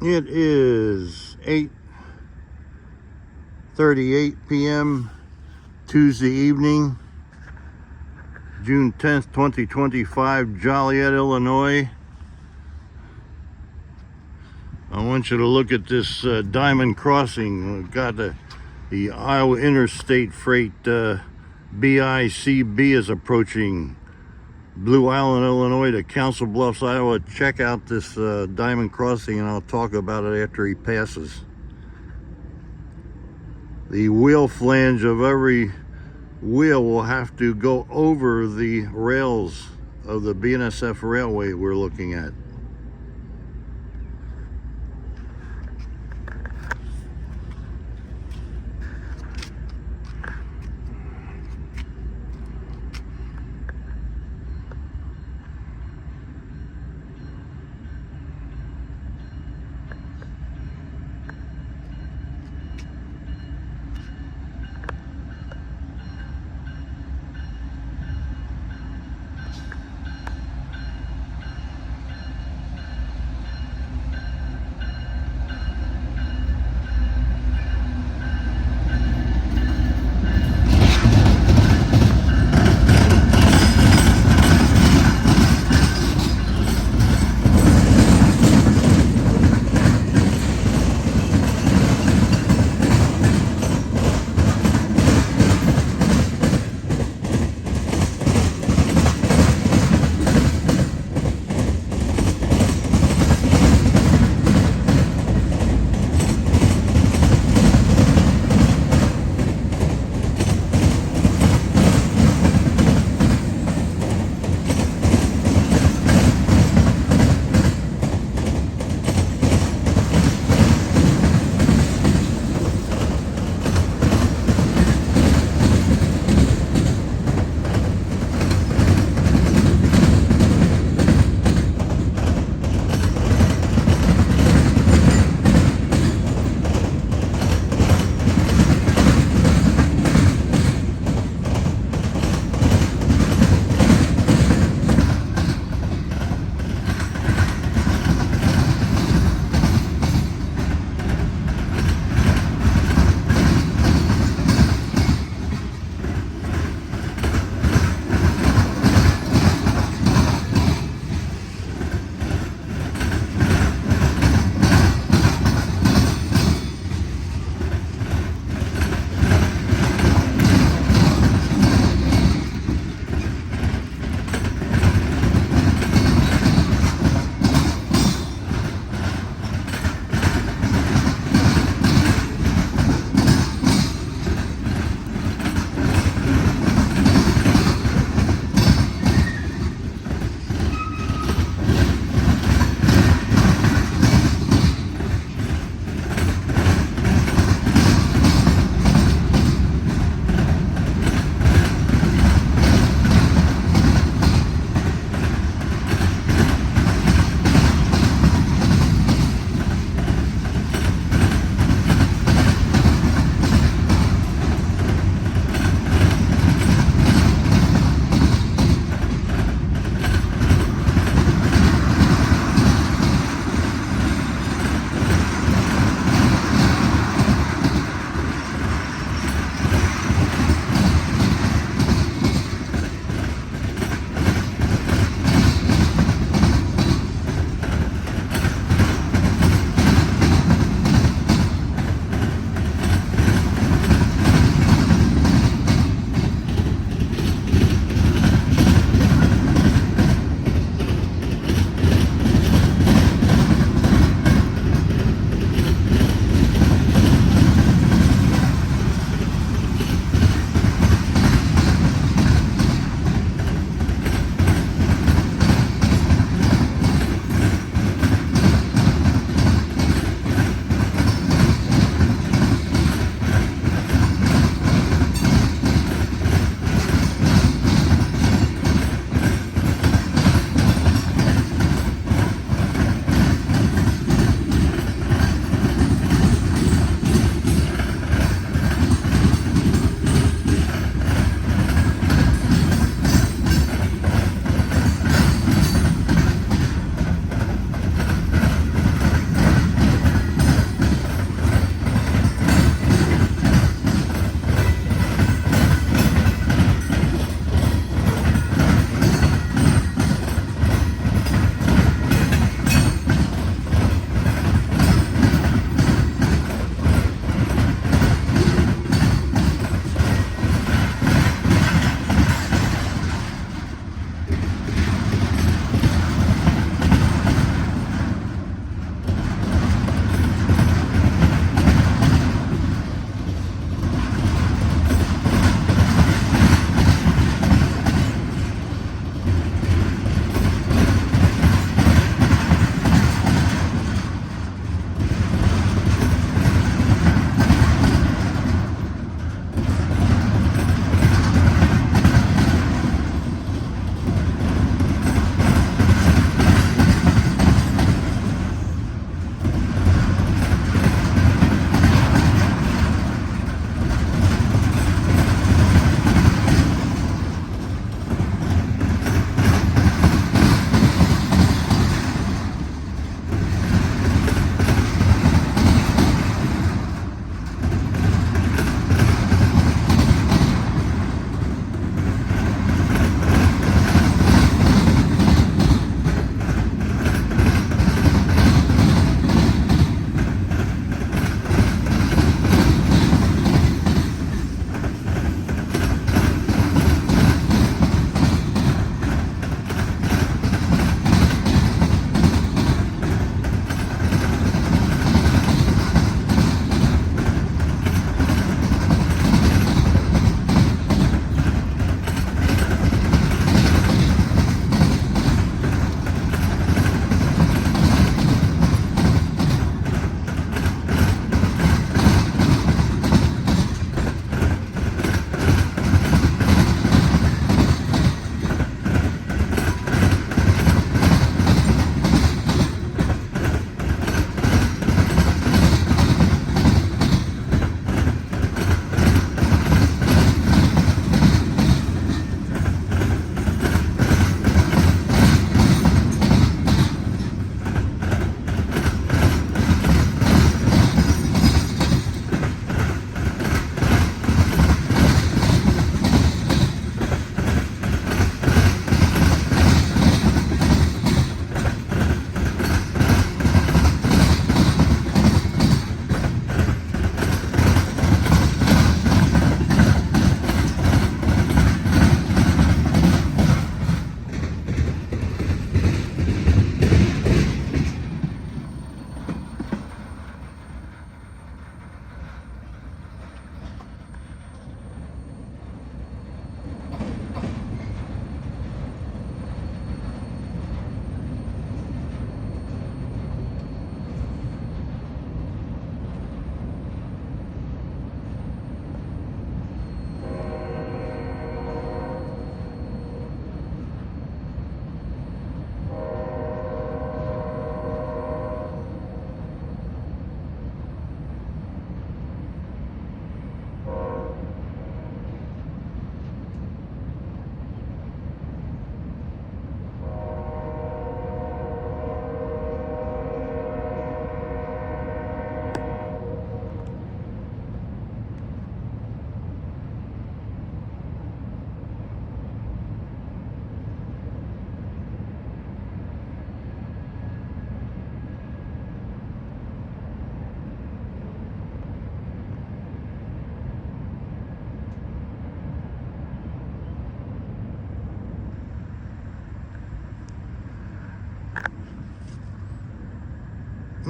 It is 8:38 p.m. Tuesday evening, June 10th, 2025, Joliet, Illinois. I want you to look at this diamond crossing. We've got the Iowa Interstate Freight BICB is approaching Blue Island, Illinois to Council Bluffs, Iowa. Check out this diamond crossing, and I'll talk about it after he passes. The wheel flange of every wheel will have to go over the rails of the BNSF Railway we're looking at.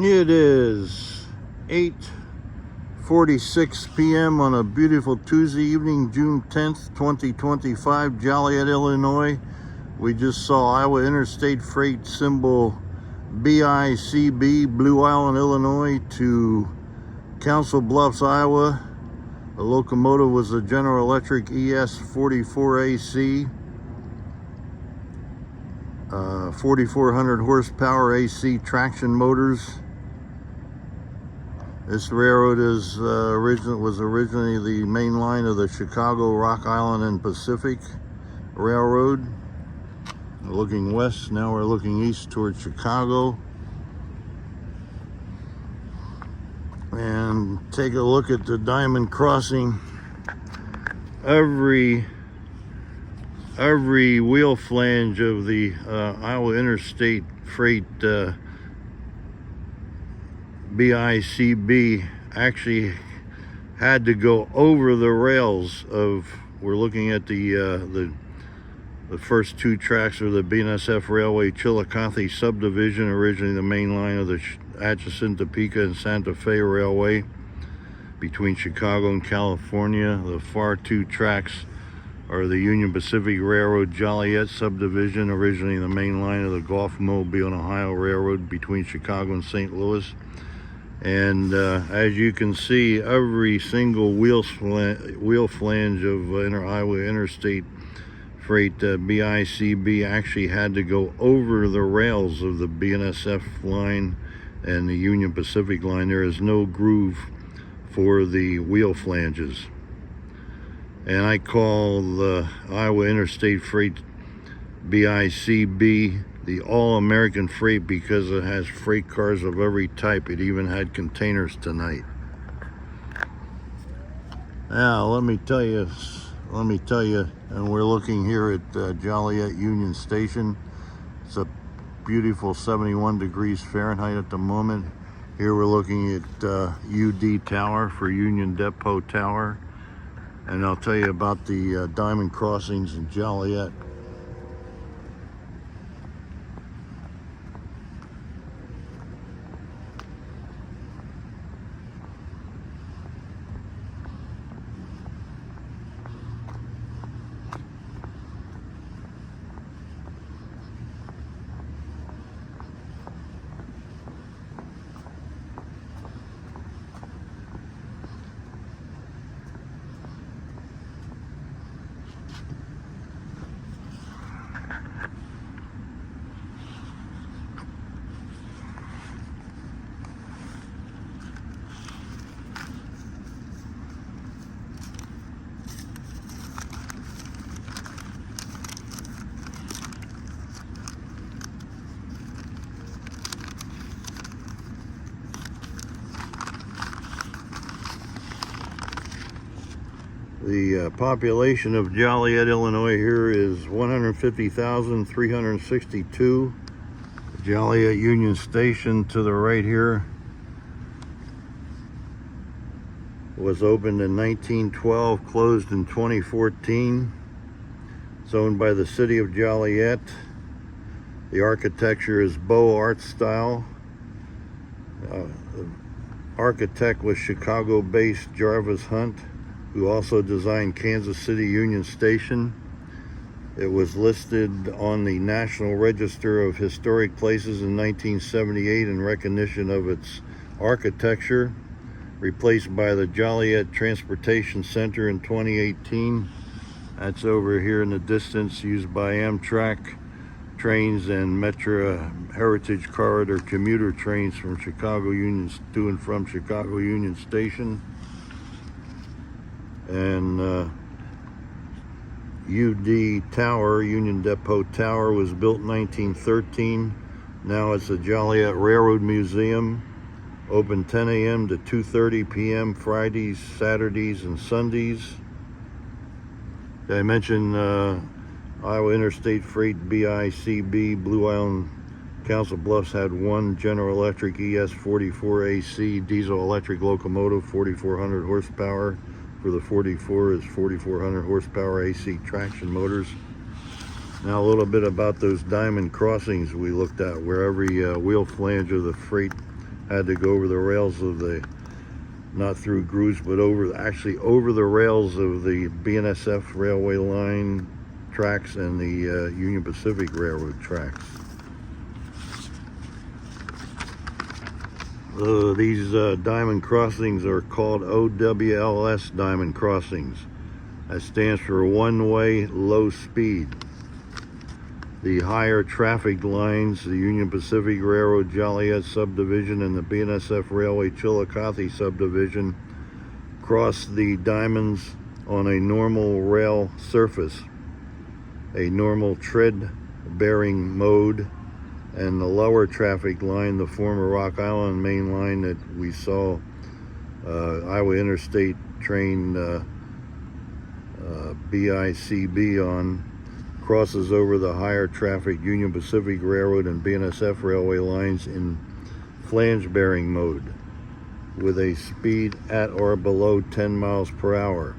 It is 8:46 p.m. on a beautiful Tuesday evening, June 10th, 2025, Joliet, Illinois. We just saw Iowa Interstate Freight symbol BICB, Blue Island, Illinois, to Council Bluffs, Iowa. The locomotive was a General Electric ES44AC, 4,400 horsepower AC traction motors. This railroad was originally the main line of the Chicago, Rock Island, and Pacific Railroad. We're looking west, now we're looking east towards Chicago. And take a look at the diamond crossing. Every wheel flange of the Iowa Interstate Freight BICB actually had to go over the rails of, we're looking at the first two tracks of the BNSF Railway Chillicothe Subdivision, originally the main line of the Atchison, Topeka, and Santa Fe Railway between Chicago and California. The far two tracks are the Union Pacific Railroad Joliet Subdivision, originally the main line of the Gulf Mobile and Ohio Railroad between Chicago and St. Louis. And as you can see, every single wheel flange of Iowa Interstate Freight BICB actually had to go over the rails of the BNSF line and the Union Pacific line. There is no groove for the wheel flanges. And I call the Iowa Interstate Freight BICB the all-American freight because it has freight cars of every type. It even had containers tonight. Now let me tell you, and we're looking here at Joliet Union Station. It's a beautiful 71 degrees Fahrenheit at the moment. Here we're looking at UD Tower for Union Depot Tower. And I'll tell you about the diamond crossings in Joliet. The population of Joliet, Illinois here is 150,362. Joliet Union Station to the right here was opened in 1912, closed in 2014. It's owned by the city of Joliet. The architecture is Beaux Arts style. The architect was Chicago-based Jarvis Hunt, who also designed Kansas City Union Station. It was listed on the National Register of Historic Places in 1978 in recognition of its architecture, replaced by the Joliet Transportation Center in 2018. That's over here in the distance, used by Amtrak trains and Metro Heritage Corridor commuter trains from Chicago Union to and from Chicago Union Station. And UD Tower, Union Depot Tower, was built in 1913. Now it's a Joliet Railroad Museum, open 10 a.m. to 2:30 p.m. Fridays, Saturdays, and Sundays. Did I mention Iowa Interstate Freight BICB, Blue Island, Council Bluffs had one General Electric ES44AC diesel electric locomotive, 4,400 horsepower. For the 44 is 4,400 horsepower AC traction motors. Now a little bit about those diamond crossings we looked at, where every wheel flange of the freight had to go over the rails of the, not through grooves, but actually over the rails of the BNSF Railway line tracks and the Union Pacific Railroad tracks. These diamond crossings are called OWLS diamond crossings. That stands for one-way, low speed. The higher traffic lines, the Union Pacific Railroad Joliet Subdivision and the BNSF Railway Chillicothe Subdivision, cross the diamonds on a normal rail surface, a normal tread-bearing mode, and the lower traffic line, the former Rock Island main line that we saw Iowa Interstate train BICB on, crosses over the higher traffic Union Pacific Railroad and BNSF Railway lines in flange-bearing mode with a speed at or below 10 miles per hour.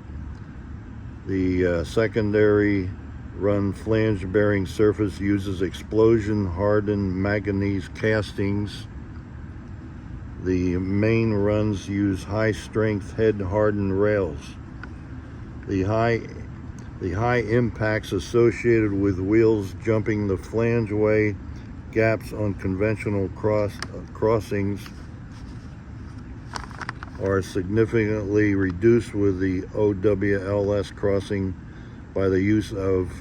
The secondary run flange-bearing surface uses explosion-hardened manganese castings. The main runs use high-strength head-hardened rails. The high impacts associated with wheels jumping the flangeway gaps on conventional crossings are significantly reduced with the OWLS crossing by the use of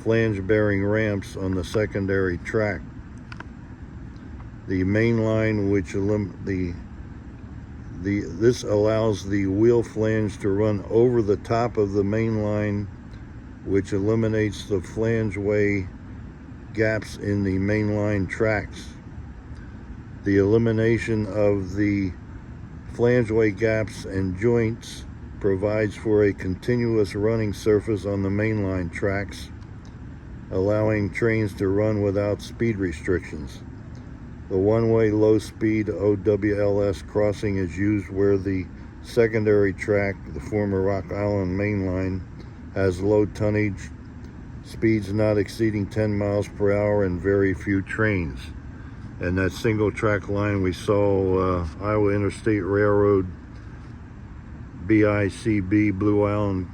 flange-bearing ramps on the secondary track. The main line, this allows the wheel flange to run over the top of the main line, which eliminates the flangeway gaps in the mainline tracks. The elimination of the flangeway gaps and joints provides for a continuous running surface on the mainline tracks, allowing trains to run without speed restrictions. The one-way low-speed OWLS crossing is used where the secondary track, the former Rock Island main line, has low tonnage, speeds not exceeding 10 miles per hour, and very few trains. And that single track line we saw, Iowa Interstate Railroad, BICB, Blue Island,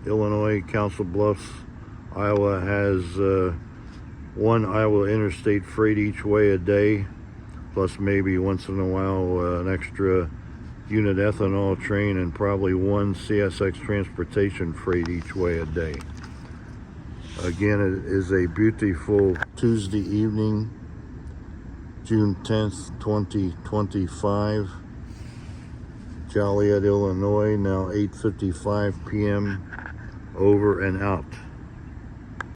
Illinois, Council Bluffs, Iowa, has one Iowa Interstate freight each way a day, plus maybe once in a while an extra unit ethanol train, and probably one CSX Transportation freight each way a day. Again, it is a beautiful Tuesday evening, June 10th, 2025, Joliet, Illinois, now 8:55 p.m., over and out.